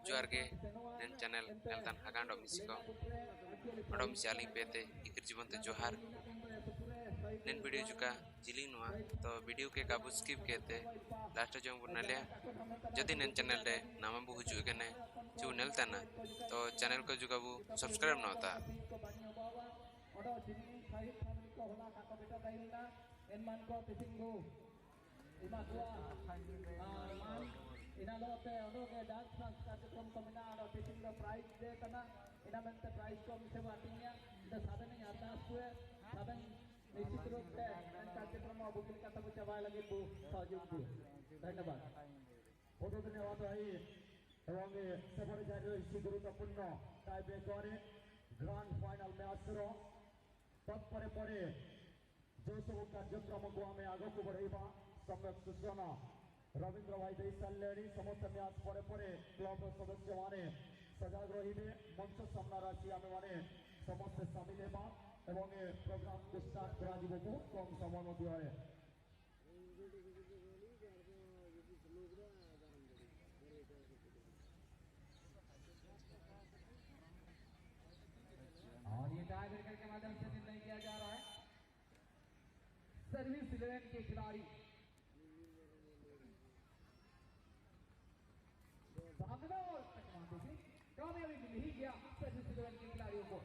जोहार गे none channel नेलतान हागान मिसिको ओडो मिसी आलिंग पेते इकर जीवन ते जोहार नन वीडियो जुका जिलिंग नुआ तो वीडियो के काबू स्किप केते लास्ट जो बुनाले जदि नन चैनल रे नाम बु हुजु गने चु नेलताना तो चैनल को जुका बु सब्सक्राइब न होता ग्रांड फाइनल मैच तत्परे परे जो सब कार्यक्रम को आम आग को बढ़ेबा सम्यक सूचना रवींद्र भाई दे सारे समस्त मैच परे परे क्लब सदस्य माने सजग रही मंच सामना राशि आम मैंने समस्त सामिल होगा प्रोग्राम को स्टार्ट करा बहुत कम समय मध्य और ये टाई ब्रेकर के माध्यम से निर्णय किया जा रहा है सर्विस 11 के खिलाड़ी कामयाबी मिल ही गया सर्विस 11 के खिलाड़ियों को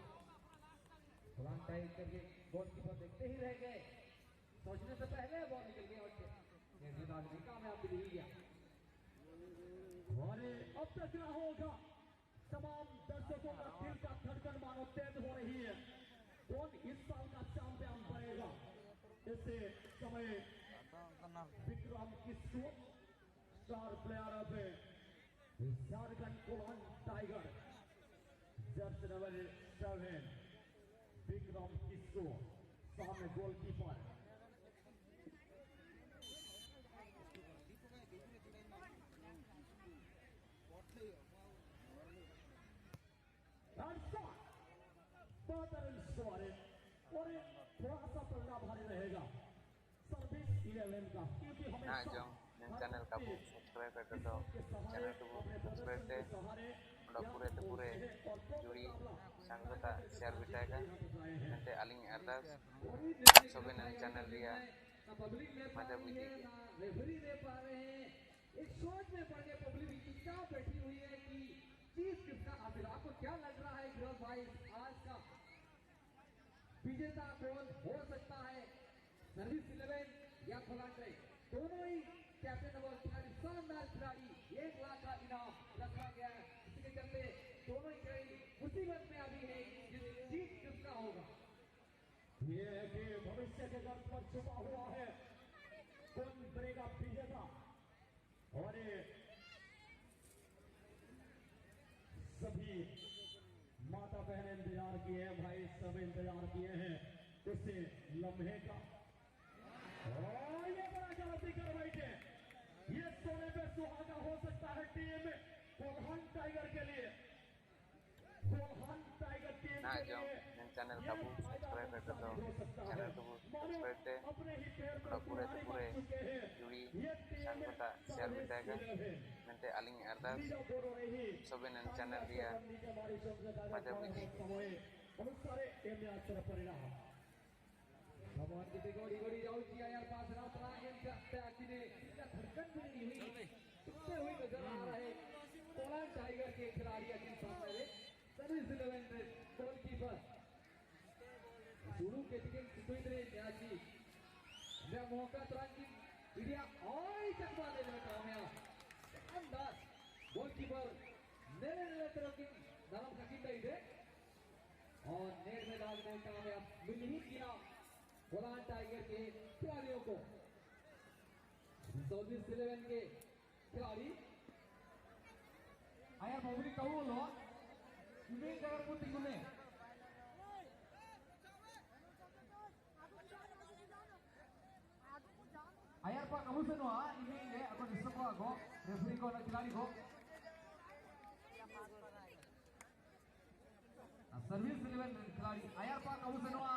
फलान टाइप करके गोलकीपर देखते ही रह गए सोचने से पहले बॉल निकल गया और कामयाब मिल ही गया और अब तक क्या होगा तमाम दर्शकों का दिल का धड़कन मानो तेज हो रही है कौन इस साल का चैंपियन बनेगा इससे समय Vikram Kissu star player of Jharkhand Kolhan tiger jersey number 7 Vikram Kissu सामने गोलकीपर और थोड़ा सा पलड़ा भारी रहेगा सर्विस 11 का क्योंकि हमें चैनल का सब्सक्राइब कर दो चैनल को सब्सक्राइब से पूरे तो पूरे जुड़ी संगता शेयर बिताएगा नंते आलिंग अरदास सबे नन चैनल रिया मजा बुझी रेफरी दे पा रहे हैं एक सोच में पड़ के पब्लिक चुपचाप बैठी हुई है कि चीज किसका आखिर आपको क्या लग रहा है गिरोज भाई आज का विजेता कौन हो सकता है सर्विस 11 या फलाटे दोनों ही कैप्टन और खिलाड़ी शानदार खिलाड़ी 1 लाख का इनाम रखा गया है इसके चलते दोनों ही खिलाड़ी मुसीबत में अभी है जीत किसका होगा ये है कि भविष्य के गर्भ पर छुपा हुआ है कौन बनेगा विजेता और सभी माता बहन इंतजार किए हैं भाई सब इंतजार किए हैं उसे लम्हे का और ये बड़ा गलती कर बैठे ये सोने पे सुहागा हो सकता है टीम कोल्हान टाइगर के लिए कोल्हान टाइगर टीम के लिए चैनल का सब्सक्राइब कर दो चैनल को सब्सक्राइब से पूरे तो पूरे जुड़ी संगता शेयर बिताएगा नंते आलिंग अरदास सबे नन चैनल रिया मजा बुझी बहुत सारे मैच का परिणाम भगवान की गोड़ी गोड़ी जाऊं किया यार पास रात रागन का ने धड़कन भी नहीं हुई टूटते हुए नजर आ रहे कोल्हान टाइगर के खिलाड़ी अजीत सामने सर्विस 11 गोलकीपर शुरू के टिकट सुइदरे न्याची मैं मौका तुरंत इंडिया और चकमा देने में कामयाब अंदाज गोलकीपर नेरे तरफ की दाम का किंदा इधे और नेट में डालने में कामयाब मिल ही किया कोल्हान टाइगर के खिलाड़ियों को सर्विस 11 के खिलाड़ी आया पब्लिक कहूँ लो इमेज अगर को तिगुने आयर pak kamu semua ini ya aku disuruh aku referee ko na खिलाड़ी को सर्विस 11 खिलाड़ी आयर pak kamu semua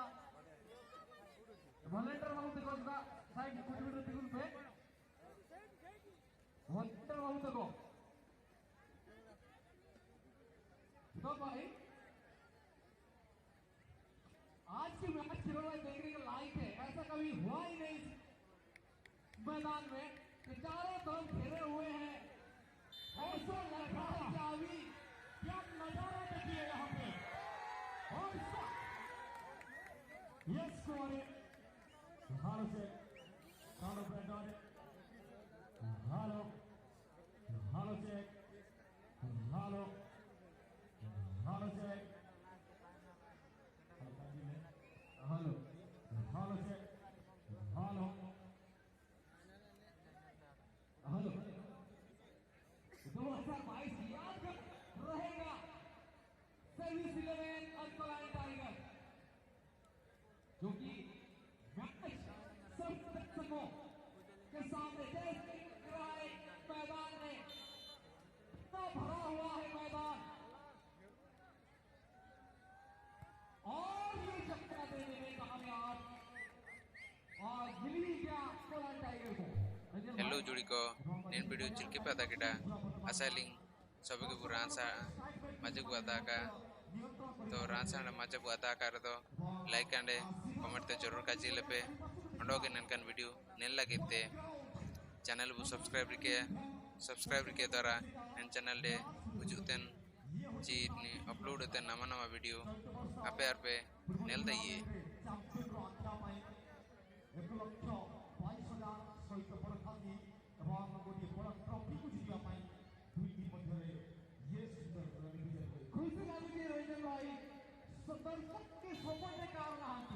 volunteer mau देखो का साइड कुछ मीटर तिगुन पे volunteer mau देखो तो भाई आज की मैच खिलौना देखने के लायक है। ऐसा कभी हुआ ही नहीं मैदान में कि चारों तरफ घेरे हुए हैं। ऐसा लगा है कि अभी क्या नजारा देखिए यहाँ पे। और यस कुमारी हालो से हालो ब्रेडोरे हालो हालो से हालो हालो से हालो हालो से हालो हेलो 2022 याद रहेगा सर्विस 11 अंकलाइन टाइगर जो कि मैच सब दर्शकों के सामने देख रहा है। मैदान में इतना भरा हुआ है मैदान और ये चक्कर देने में कामयाब और मिली क्या अंकलाइन टाइगर को। Hello juri ko nen video chilke pada kita asaling sobe ke ransa maje ku ata ka to ransa na maje ku ata ka to like ande comment te jarur ka jile pe ondo ke nen kan video nen lagite channel bu subscribe rike dara nen channel de ujuten ji ni upload te nama video ape nel daiye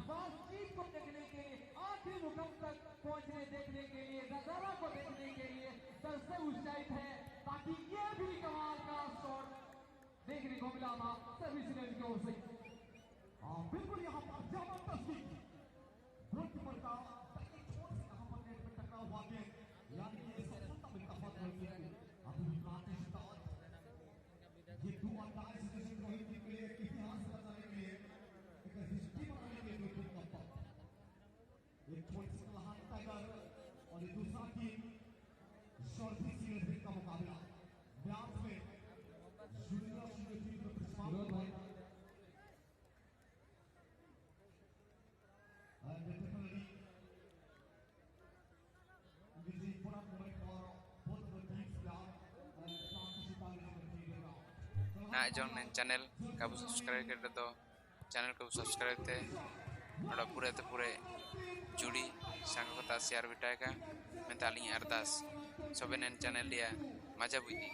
बातचीत को देखने के लिए आखिरी मुकाम तक पहुंचने देखने के लिए नजारा को देखने के लिए दर्शक उत्साहित है ताकि ये भी कमाल का शॉट देखने को मिला था सर्विस की ओर से। बिल्कुल यहाँ पर जबरदस्त गोलकीपर का छोर से यहाँ पर नेट में टकराव हुआ है यानी ये सफलता मिलता हुआ अभी ये दो अंदाज सिचुएशन रोहित के लिए इतिहास बनाने के लिए एक हिस्ट्री बनाने के लिए एक छोटी सी लहान टाइगर और ये दूसरा टीम शॉर्टी सीरीज का मुकाबला ब्याज में जूनियर सीनियर टीम में विरोध भाई and definitely this is important moment for both the teams now and na jong nen channel kabu subscribe कर दो channel को subscribe थे और पूरे जुड़ी संग को शेयर बिटाएगा मैं ताली अरदास सोबे nen channel dia maja बुद्धि